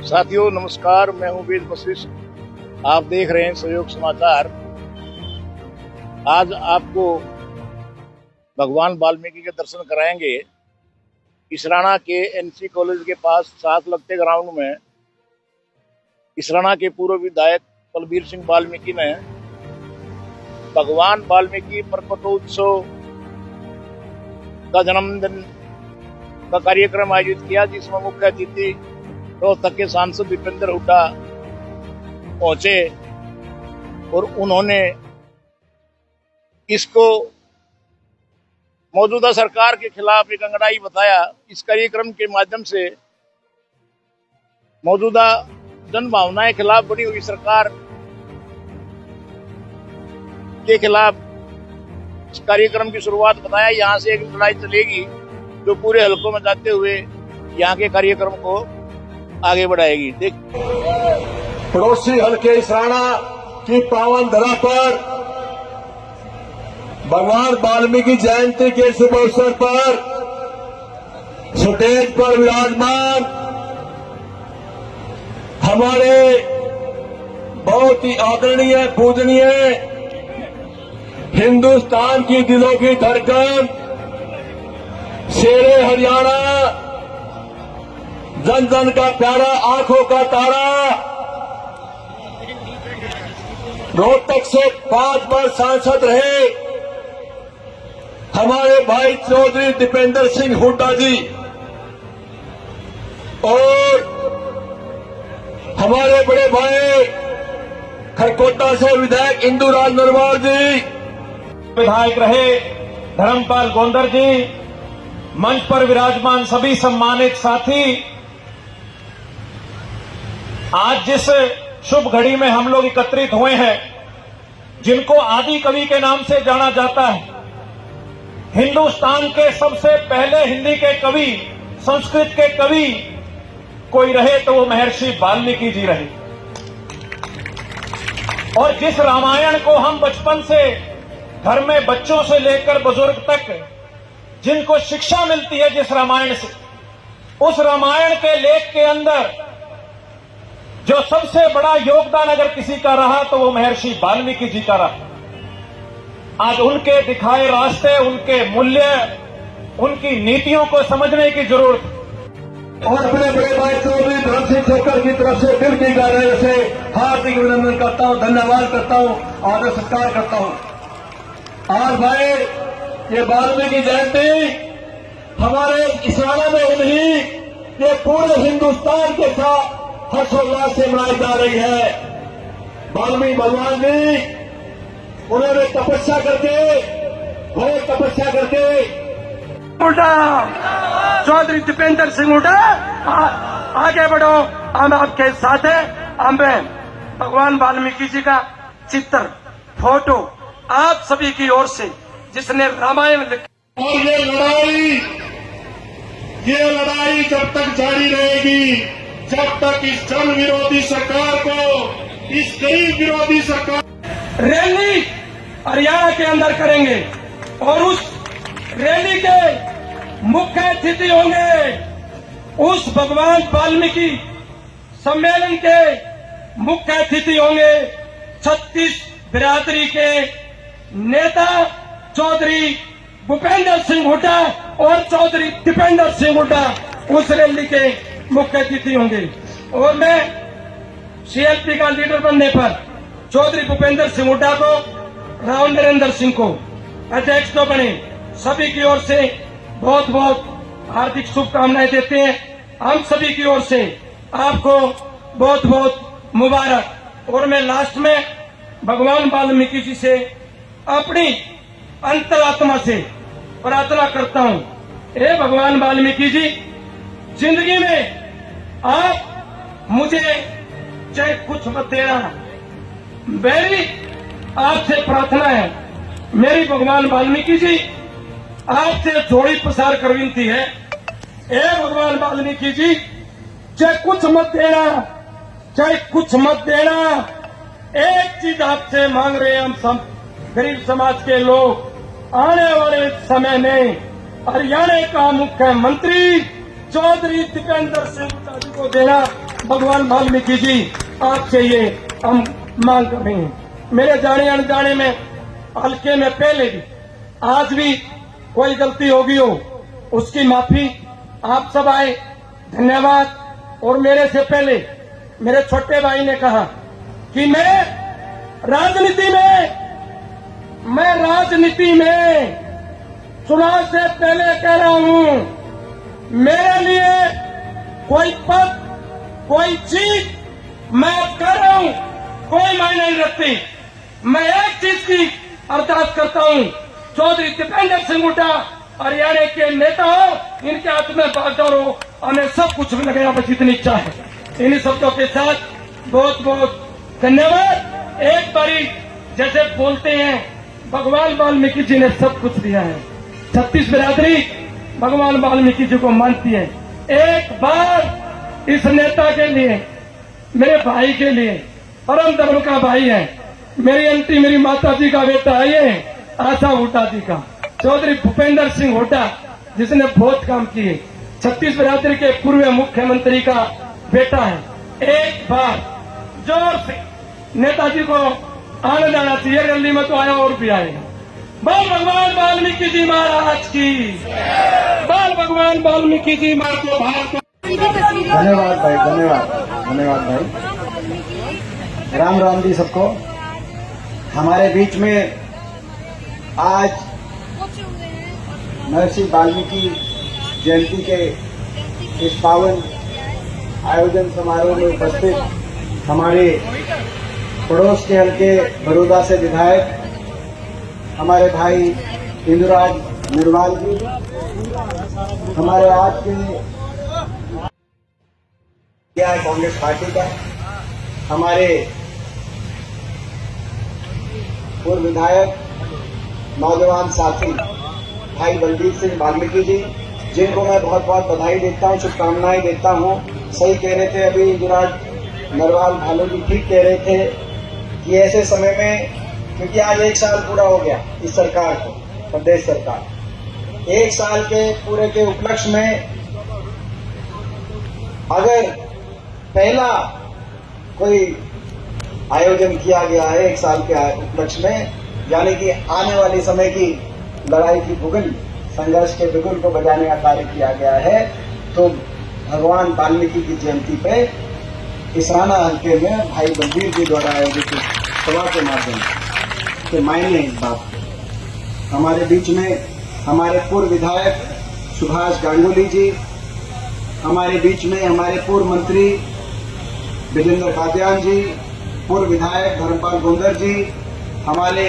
साथियों नमस्कार, मैं हूं वेद वशिष्ठ। आप देख रहे हैं सहयोग समाचार। आज आपको भगवान वाल्मीकि के दर्शन कराएंगे। इसराना के एनसी कॉलेज के पास साथ लगते ग्राउंड में इसराना के पूर्व विधायक बलबीर सिंह वाल्मीकि ने भगवान वाल्मीकि प्रकटोत्सव का जन्मदिन का कार्यक्रम आयोजित किया, जिसमें मुख्य अतिथि रोहतक के सांसद दीपेंद्र हुड्डा पहुंचे और उन्होंने इसको मौजूदा सरकार के खिलाफ एक अंगड़ाई बताया। इस कार्यक्रम के माध्यम से मौजूदा जन भावनाएं खिलाफ बनी हुई सरकार के खिलाफ इस कार्यक्रम की शुरुआत बताया। यहाँ से एक लड़ाई चलेगी जो पूरे हलकों में जाते हुए यहाँ के कार्यक्रम को आगे बढ़ाएगी। पड़ोसी हलके इसराना की पावन धरा पर भगवान वाल्मीकि जयंती के शुभ अवसर पर स्टेज पर विराजमान हमारे बहुत ही आदरणीय पूजनीय हिंदुस्तान की दिलों की धड़कन, शेरे हरियाणा, जन जन का प्यारा, आंखों का तारा, रोहतक से 5 बार सांसद रहे हमारे भाई चौधरी दीपेंद्र सिंह हुड्डा जी और हमारे बड़े भाई खरकोटा से विधायक इंदुराज नरवाल जी, विधायक रहे धर्मपाल गोंदर जी, मंच पर विराजमान सभी सम्मानित साथी, आज जिस शुभ घड़ी में हम लोग एकत्रित हुए हैं, जिनको आदि कवि के नाम से जाना जाता है, हिंदुस्तान के सबसे पहले हिंदी के कवि, संस्कृत के कवि कोई रहे तो वो महर्षि वाल्मीकि जी रहे। और जिस रामायण को हम बचपन से घर में बच्चों से लेकर बुजुर्ग तक जिनको शिक्षा मिलती है जिस रामायण से, उस रामायण के लेख के अंदर जो सबसे बड़ा योगदान अगर किसी का रहा तो वो महर्षि वाल्मीकि जी का रहा। आज उनके दिखाए रास्ते, उनके मूल्य, उनकी नीतियों को समझने की जरूरत है। और अपने बड़े भाई चौधरी धर्म सिंह ठोकर की तरफ से दिल की गहराई से हार्दिक अभिनंदन करता हूं, धन्यवाद करता हूं, आदर सत्कार करता हूं। आज भाई ये वाल्मीकि जयंती हमारे इसराना में ही नहीं, ये पूरे हिंदुस्तान के साथ हर्षोल्लास से मनाई जा रही है। वाल्मीकि भगवान जी, उन्होंने तपस्या करके, घोर तपस्या करके, चौधरी दीपेंद्र सिंह हुड्डा आगे बढ़ो, हम आपके साथ हैं। हमें भगवान वाल्मीकि जी का चित्र, फोटो आप सभी की ओर से जिसने रामायण लिखा। और ये लड़ाई जब तक जारी रहेगी, जब तक इस जन विरोधी सरकार को, इस गरीब विरोधी सरकार रैली हरियाणा के अंदर करेंगे और उस रैली के मुख्य अतिथि होंगे, उस भगवान वाल्मीकि सम्मेलन के मुख्य अतिथि होंगे 36 बिरादरी के नेता चौधरी भूपेंद्र सिंह हुड्डा और चौधरी दीपेंद्र सिंह हुड्डा उस रैली के मुख्य अतिथि होंगे। और मैं सीएलपी का लीडर बनने पर चौधरी भूपेंद्र सिंह हुड्डा को, राव नरेंद्र सिंह को अध्यक्ष तो बने, सभी की ओर से बहुत बहुत हार्दिक शुभकामनाएं देते हैं। हम सभी की ओर से आपको बहुत बहुत मुबारक। और मैं लास्ट में भगवान वाल्मीकि जी से अपनी अंतरात्मा से प्रार्थना करता हूं, हे भगवान वाल्मीकि जी, जिंदगी में आप मुझे चाहे कुछ मत देना, मेरी आपसे प्रार्थना है। मेरी भगवान वाल्मीकि जी आपसे जोड़ी प्रसार कर विनती है, हे भगवान वाल्मीकि जी, चाहे कुछ मत देना, चाहे कुछ मत देना, एक चीज आपसे मांग रहे हैं हम सब गरीब समाज के लोग, आने वाले समय में हरियाणा का मुख्यमंत्री चौधरी दीपेंद्र सिंह हुड्डा जी को देना, भगवान वाल्मीकि जी आपसे ये हम मांग कर रहे हैं। मेरे जाने अनजाने में हल्के में पहले भी आज भी कोई गलती होगी हो उसकी माफी। आप सब आए, धन्यवाद। और मेरे से पहले मेरे छोटे भाई ने कहा कि मैं राजनीति में चुनाव से पहले कह रहा हूं, मेरे लिए कोई पद कोई चीज मैं कर रहा हूं कोई मायने नहीं रखती। मैं एक चीज की अरदास करता हूं, चौधरी दीपेंद्र सिंह हुड्डा हरियाणा के नेता हो, इनके हाथ में बागडोर हो, हमें सब कुछ लगेगा बस इतनी इच्छा है। इन्हीं शब्दों के साथ बहुत बहुत धन्यवाद। एक बारी जैसे बोलते हैं भगवान वाल्मीकि जी ने सब कुछ दिया है, 36 बिरादरी भगवान वाल्मीकि जी को मानती है। एक बार इस नेता के लिए, मेरे भाई के लिए, परम धर्म का भाई है, मेरी आंटी मेरी माता जी का बेटा है ये आशा हुड्डा जी का, चौधरी भूपेंद्र सिंह हुड्डा जिसने बहुत काम किए, 36 बिरादरी के पूर्व मुख्यमंत्री का बेटा है। एक बार जोर से नेताजी को आनंद आना चाहिए, रैली में तो आया और भी आएगा। बोल भगवान वाल्मीकि जी महाराज की, बोल भगवान वाल्मीकि जी महाराज को भारत। धन्यवाद भाई, धन्यवाद भाई। राम राम जी सबको। हमारे बीच में आज महर्षि वाल्मीकि जयंती के इस पावन आयोजन समारोह में उपस्थित हमारे पड़ोस के हल्के बड़ौदा से विधायक हमारे भाई इंदुराज निर्वाल जी, हमारे आज के कांग्रेस पार्टी का हमारे पूर्व विधायक नौजवान साथी भाई बलबीर सिंह वाल्मीकि जी, जिनको मैं बहुत बहुत बधाई देता हूँ, शुभकामनाएं देता हूँ। सही कह रहे थे अभी इंदुराज नरवाल भालू जी, ठीक कह रहे थे कि ऐसे समय में, क्योंकि आज 1 साल पूरा हो गया इस सरकार को, प्रदेश सरकार 1 साल के पूरे के उपलक्ष्य में अगर पहला कोई आयोजन किया गया है 1 साल के उपलक्ष्य में, यानी कि आने वाले समय की लड़ाई की बुगुल, संघर्ष के बुगुल को बजाने का कार्य किया गया है, तो भगवान वाल्मीकि की जयंती पे इसराना हल्के में भाई बलबीर जी द्वारा आयोजित सभा के माध्यम से मायने इस बात के। हमारे बीच में हमारे पूर्व विधायक सुभाष गांगुली जी, हमारे बीच में हमारे पूर्व मंत्री विजेंद्र कादियान जी, पूर्व विधायक धर्मपाल गोंदर जी, हमारे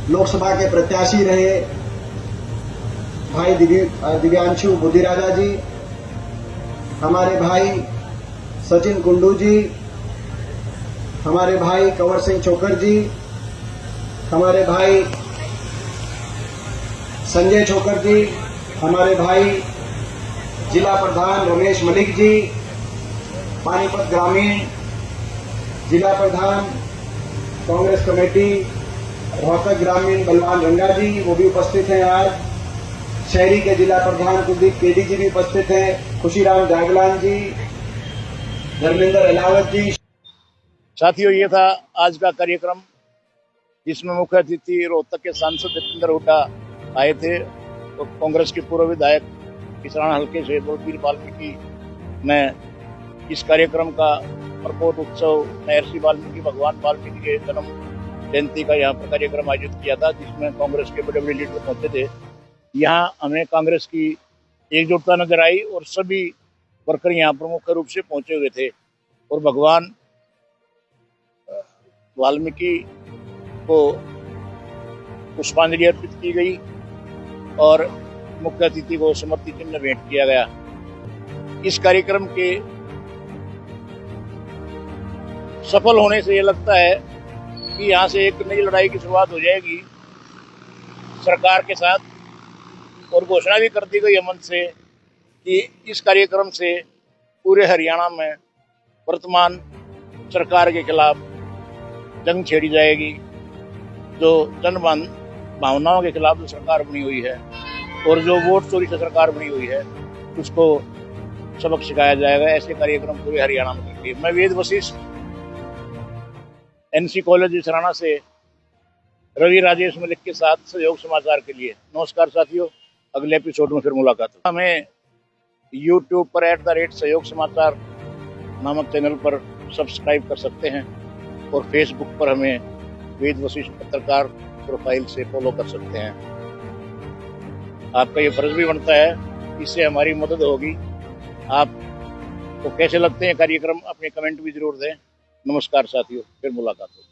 लोकसभा के प्रत्याशी रहे भाई दिव्यांशु बुद्धिराजा जी, हमारे भाई सचिन कुंडू जी, हमारे भाई कंवर सिंह छोकर जी, हमारे भाई संजय छोकर जी, हमारे भाई जिला प्रधान रमेश मलिक जी, पानीपत ग्रामीण जिला प्रधान कांग्रेस कमेटी रोहतक ग्रामीण बलवान रंगा जी, वो भी उपस्थित हैं। आज शहरी के जिला प्रधान कुलदीप केडी जी भी उपस्थित हैं, खुशीराम जागलान जी, धर्मेंद्र अलावत जी। साथियों, ये था आज का कार्यक्रम, जिसमें मुख्य अतिथि रोहतक के सांसद दीपेंद्र हुड्डा आए थे, तो कांग्रेस के पूर्व विधायक किसान हल्के से बलबीर वाल्मीकि ने इस कार्यक्रम का प्रबोध उत्सव महर्षि वाल्मीकि भगवान वाल्मीकि के जन्म जयंती का यहाँ पर कार्यक्रम आयोजित किया था, जिसमें कांग्रेस के बड़े बड़े लीडर पहुंचे थे। यहाँ हमें कांग्रेस की एकजुटता नजर आई और सभी वर्कर यहाँ पर मुख्य रूप से पहुंचे हुए थे और भगवान वाल्मीकि को पुष्पांजलि अर्पित की गई और मुख्य अतिथि को स्मृति चिन्ह भेंट किया गया। इस कार्यक्रम के सफल होने से ये लगता है कि यहाँ से एक नई लड़ाई की शुरुआत हो जाएगी सरकार के साथ, और घोषणा भी कर दी गई मंच से कि इस कार्यक्रम से पूरे हरियाणा में वर्तमान सरकार के खिलाफ जंग छेड़ी जाएगी। जो जन भावनाओं के खिलाफ जो सरकार बनी हुई है और जो वोट चोरी से सरकार बनी हुई है, उसको सबक सिखाया जाएगा। ऐसे कार्यक्रम पूरे हरियाणा में करती है। मैं वेद वशिष्ठ NC कॉलेज सराना से रवि राजेश मलिक के साथ सहयोग समाचार के लिए। नमस्कार साथियों, अगले एपिसोड में फिर मुलाकात हो। हमें YouTube पर @सहयोग समाचार नामक चैनल पर सब्सक्राइब कर सकते हैं और फेसबुक पर हमें वेद वशिष्ठ पत्रकार प्रोफाइल से फॉलो कर सकते हैं। आपका ये फर्ज भी बनता है, इससे हमारी मदद होगी। आपको कैसे लगते हैं कार्यक्रम, अपने कमेंट भी जरूर दें। नमस्कार साथियों, फिर मुलाकात होगी।